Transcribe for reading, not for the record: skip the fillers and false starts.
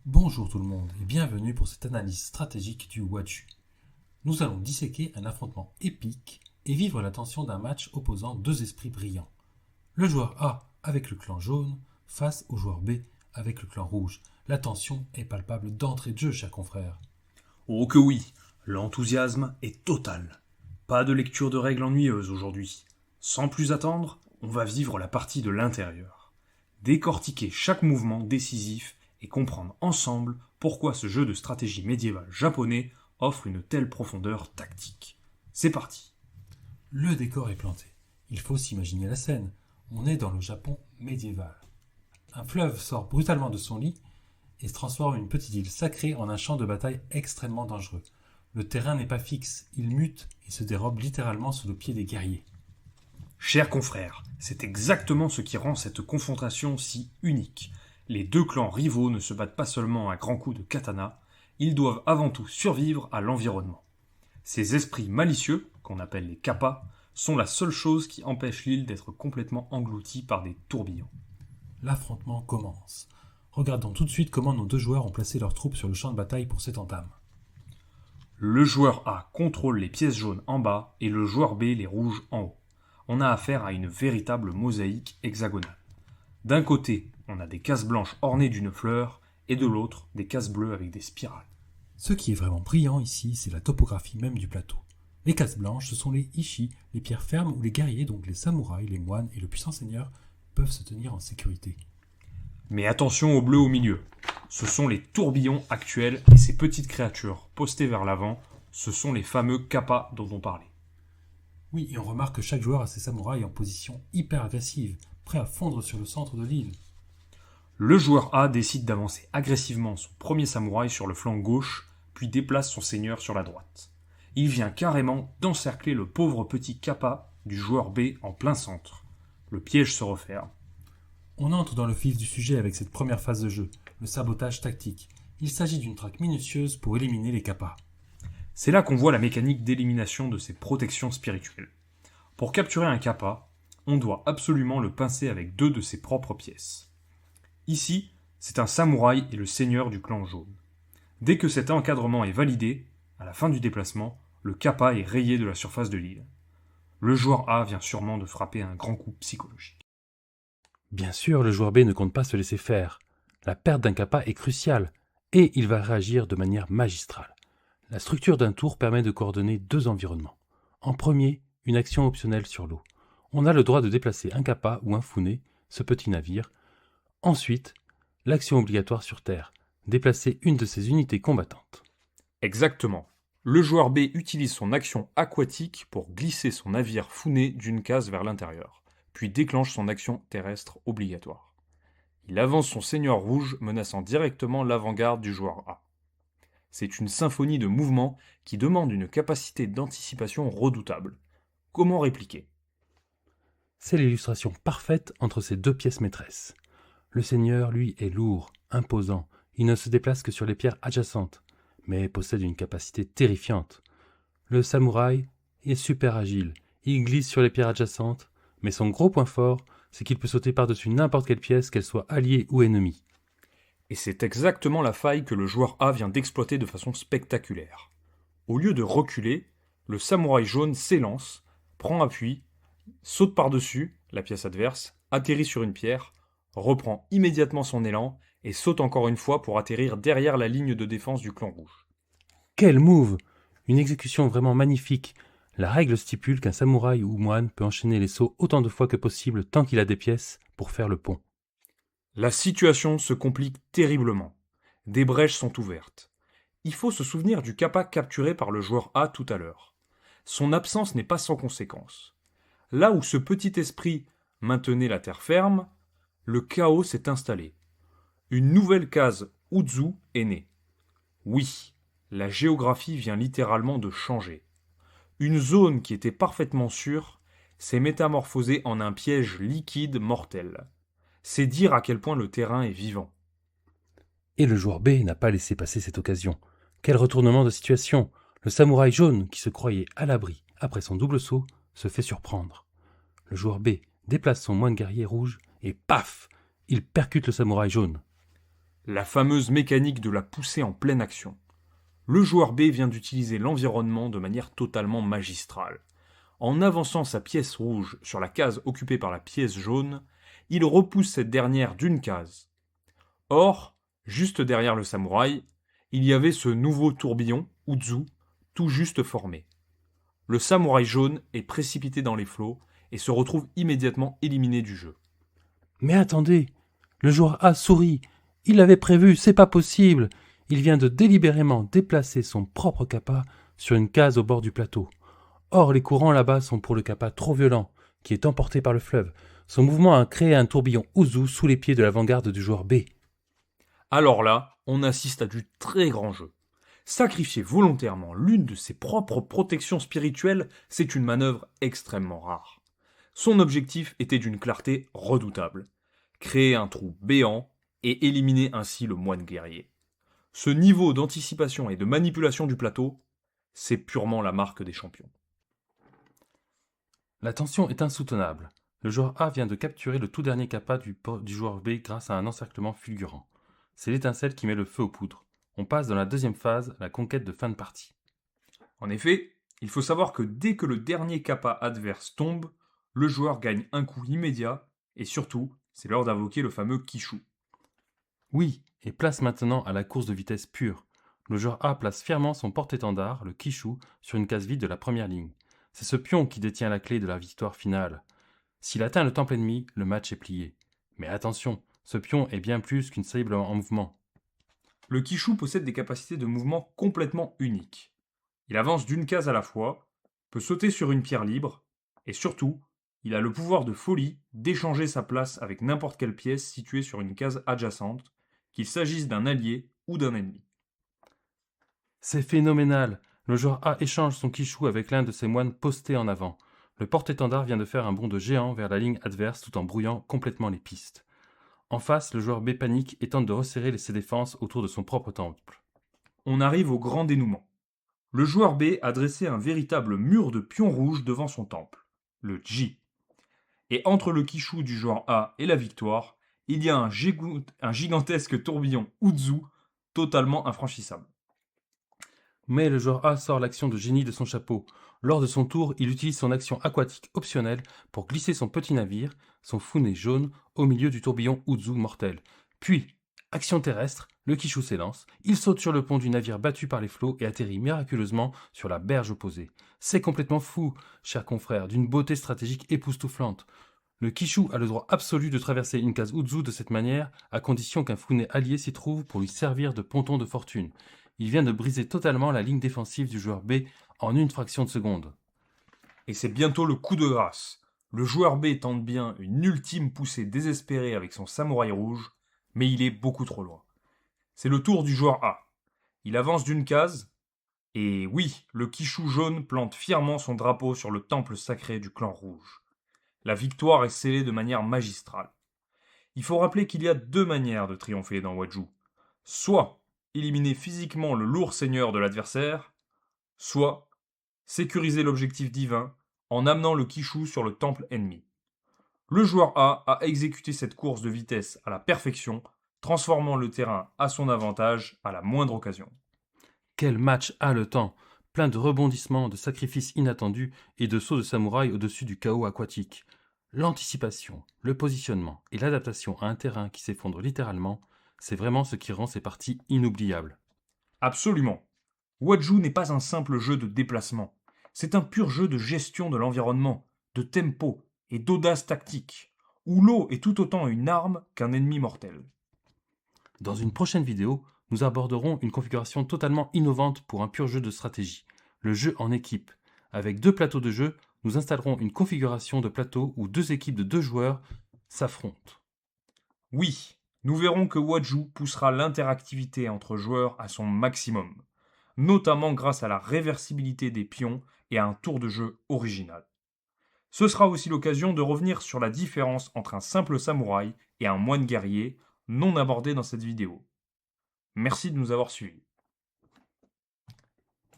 Bonjour tout le monde et bienvenue pour cette analyse stratégique du Waju. Nous allons disséquer un affrontement épique et vivre la tension d'un match opposant deux esprits brillants. Le joueur A avec le clan jaune face au joueur B avec le clan rouge. La tension est palpable d'entrée de jeu, chers confrères. Oh que oui, l'enthousiasme est total. Pas de lecture de règles ennuyeuses aujourd'hui. Sans plus attendre, on va vivre la partie de l'intérieur. Décortiquer chaque mouvement décisif et comprendre ensemble pourquoi ce jeu de stratégie médiévale japonais offre une telle profondeur tactique. C'est parti. Le décor est planté. Il faut s'imaginer la scène. On est dans le Japon médiéval. Un fleuve sort brutalement de son lit et se transforme une petite île sacrée en un champ de bataille extrêmement dangereux. Le terrain n'est pas fixe, il mute et se dérobe littéralement sous le pied des guerriers. Chers confrères, c'est exactement ce qui rend cette confrontation si unique. Les deux clans rivaux ne se battent pas seulement à grands coups de katana, ils doivent avant tout survivre à l'environnement. Ces esprits malicieux, qu'on appelle les kappas, sont la seule chose qui empêche l'île d'être complètement engloutie par des tourbillons. L'affrontement commence. Regardons tout de suite comment nos deux joueurs ont placé leurs troupes sur le champ de bataille pour cette entame. Le joueur A contrôle les pièces jaunes en bas et le joueur B les rouges en haut. On a affaire à une véritable mosaïque hexagonale. D'un côté, on a des cases blanches ornées d'une fleur, et de l'autre, des cases bleues avec des spirales. Ce qui est vraiment brillant ici, c'est la topographie même du plateau. Les cases blanches, ce sont les ishi, les pierres fermes où les guerriers, donc les samouraïs, les moines et le puissant seigneur, peuvent se tenir en sécurité. Mais attention aux bleus au milieu. Ce sont les tourbillons actuels et ces petites créatures postées vers l'avant, ce sont les fameux kappas dont on parlait. Oui, et on remarque que chaque joueur a ses samouraïs en position hyper agressive, prêts à fondre sur le centre de l'île. Le joueur A décide d'avancer agressivement son premier samouraï sur le flanc gauche, puis déplace son seigneur sur la droite. Il vient carrément d'encercler le pauvre petit kappa du joueur B en plein centre. Le piège se referme. On entre dans le vif du sujet avec cette première phase de jeu, le sabotage tactique. Il s'agit d'une traque minutieuse pour éliminer les kappas. C'est là qu'on voit la mécanique d'élimination de ces protections spirituelles. Pour capturer un kappa, on doit absolument le pincer avec deux de ses propres pièces. Ici, c'est un samouraï et le seigneur du clan jaune. Dès que cet encadrement est validé, à la fin du déplacement, le kappa est rayé de la surface de l'île. Le joueur A vient sûrement de frapper un grand coup psychologique. Bien sûr, le joueur B ne compte pas se laisser faire. La perte d'un kappa est cruciale, et il va réagir de manière magistrale. La structure d'un tour permet de coordonner deux environnements. En premier, une action optionnelle sur l'eau. On a le droit de déplacer un kappa ou un fune, ce petit navire. Ensuite, l'action obligatoire sur terre, déplacer une de ses unités combattantes. Exactement. Le joueur B utilise son action aquatique pour glisser son navire founé d'une case vers l'intérieur, puis déclenche son action terrestre obligatoire. Il avance son seigneur rouge menaçant directement l'avant-garde du joueur A. C'est une symphonie de mouvements qui demande une capacité d'anticipation redoutable. Comment répliquer ? C'est l'illustration parfaite entre ces deux pièces maîtresses. Le seigneur, lui, est lourd, imposant. Il ne se déplace que sur les pierres adjacentes, mais possède une capacité terrifiante. Le samouraï est super agile. Il glisse sur les pierres adjacentes, mais son gros point fort, c'est qu'il peut sauter par-dessus n'importe quelle pièce, qu'elle soit alliée ou ennemie. Et c'est exactement la faille que le joueur A vient d'exploiter de façon spectaculaire. Au lieu de reculer, le samouraï jaune s'élance, prend appui, saute par-dessus la pièce adverse, atterrit sur une pierre, reprend immédiatement son élan et saute encore une fois pour atterrir derrière la ligne de défense du clan rouge. Quel move! Une exécution vraiment magnifique. La règle stipule qu'un samouraï ou moine peut enchaîner les sauts autant de fois que possible tant qu'il a des pièces pour faire le pont. La situation se complique terriblement. Des brèches sont ouvertes. Il faut se souvenir du kappa capturé par le joueur A tout à l'heure. Son absence n'est pas sans conséquence. Là où ce petit esprit maintenait la terre ferme, le chaos s'est installé. Une nouvelle case Uzu est née. Oui, la géographie vient littéralement de changer. Une zone qui était parfaitement sûre s'est métamorphosée en un piège liquide mortel. C'est dire à quel point le terrain est vivant. Et le joueur B n'a pas laissé passer cette occasion. Quel retournement de situation! Le samouraï jaune, qui se croyait à l'abri après son double saut, se fait surprendre. Le joueur B déplace son moine guerrier rouge et paf! Il percute le samouraï jaune. La fameuse mécanique de la poussée en pleine action. Le joueur B vient d'utiliser l'environnement de manière totalement magistrale. En avançant sa pièce rouge sur la case occupée par la pièce jaune, il repousse cette dernière d'une case. Or, juste derrière le samouraï, il y avait ce nouveau tourbillon, Uzu, tout juste formé. Le samouraï jaune est précipité dans les flots et se retrouve immédiatement éliminé du jeu. Mais attendez, le joueur A sourit. Il l'avait prévu, c'est pas possible. Il vient de délibérément déplacer son propre kappa sur une case au bord du plateau. Or, les courants là-bas sont pour le kappa trop violent, qui est emporté par le fleuve. Son mouvement a créé un tourbillon Uzu sous les pieds de l'avant-garde du joueur B. Alors là, on assiste à du très grand jeu. Sacrifier volontairement l'une de ses propres protections spirituelles, c'est une manœuvre extrêmement rare. Son objectif était d'une clarté redoutable. Créer un trou béant et éliminer ainsi le moine guerrier. Ce niveau d'anticipation et de manipulation du plateau, c'est purement la marque des champions. La tension est insoutenable. Le joueur A vient de capturer le tout dernier kappa du joueur B grâce à un encerclement fulgurant. C'est l'étincelle qui met le feu aux poudres. On passe dans la deuxième phase, la conquête de fin de partie. En effet, il faut savoir que dès que le dernier kappa adverse tombe, le joueur gagne un coup immédiat et surtout, c'est l'heure d'invoquer le fameux Kishu. Oui, et place maintenant à la course de vitesse pure. Le joueur A place fièrement son porte-étendard, le Kishu, sur une case vide de la première ligne. C'est ce pion qui détient la clé de la victoire finale. S'il atteint le temple ennemi, le match est plié. Mais attention, ce pion est bien plus qu'une cible en mouvement. Le Kishu possède des capacités de mouvement complètement uniques. Il avance d'une case à la fois, peut sauter sur une pierre libre, et surtout, il a le pouvoir de folie d'échanger sa place avec n'importe quelle pièce située sur une case adjacente, qu'il s'agisse d'un allié ou d'un ennemi. C'est phénoménal. Le joueur A échange son Kishu avec l'un de ses moines postés en avant. Le porte-étendard vient de faire un bond de géant vers la ligne adverse tout en brouillant complètement les pistes. En face, le joueur B panique et tente de resserrer ses défenses autour de son propre temple. On arrive au grand dénouement. Le joueur B a dressé un véritable mur de pions rouges devant son temple, le Ji. Et entre le Kishu du joueur A et la victoire, il y a un gigantesque tourbillon Uzu totalement infranchissable. Mais le joueur A sort l'action de génie de son chapeau. Lors de son tour, il utilise son action aquatique optionnelle pour glisser son petit navire, son founet jaune, au milieu du tourbillon Uzu mortel. Puis, action terrestre, le Kishu s'élance, il saute sur le pont du navire battu par les flots et atterrit miraculeusement sur la berge opposée. C'est complètement fou, cher confrère, d'une beauté stratégique époustouflante. Le Kishu a le droit absolu de traverser une case Uzu de cette manière, à condition qu'un founet allié s'y trouve pour lui servir de ponton de fortune. Il vient de briser totalement la ligne défensive du joueur B en une fraction de seconde. Et c'est bientôt le coup de grâce. Le joueur B tente bien une ultime poussée désespérée avec son samouraï rouge, mais il est beaucoup trop loin. C'est le tour du joueur A. Il avance d'une case, et oui, le Kishu jaune plante fièrement son drapeau sur le temple sacré du clan rouge. La victoire est scellée de manière magistrale. Il faut rappeler qu'il y a deux manières de triompher dans Waju. Soit éliminer physiquement le lourd seigneur de l'adversaire, soit sécuriser l'objectif divin en amenant le Kishu sur le temple ennemi. Le joueur A a exécuté cette course de vitesse à la perfection, transformant le terrain à son avantage à la moindre occasion. Quel match haletant, plein de rebondissements, de sacrifices inattendus et de sauts de samouraï au-dessus du chaos aquatique. L'anticipation, le positionnement et l'adaptation à un terrain qui s'effondre littéralement, c'est vraiment ce qui rend ces parties inoubliables. Absolument. Waju n'est pas un simple jeu de déplacement. C'est un pur jeu de gestion de l'environnement, de tempo et d'audace tactique, où l'eau est tout autant une arme qu'un ennemi mortel. Dans une prochaine vidéo, nous aborderons une configuration totalement innovante pour un pur jeu de stratégie, le jeu en équipe. Avec deux plateaux de jeu, nous installerons une configuration de plateau où deux équipes de 2 joueurs s'affrontent. Oui, nous verrons que Waju poussera l'interactivité entre joueurs à son maximum, notamment grâce à la réversibilité des pions et à un tour de jeu original. Ce sera aussi l'occasion de revenir sur la différence entre un simple samouraï et un moine guerrier non abordé dans cette vidéo. Merci de nous avoir suivis.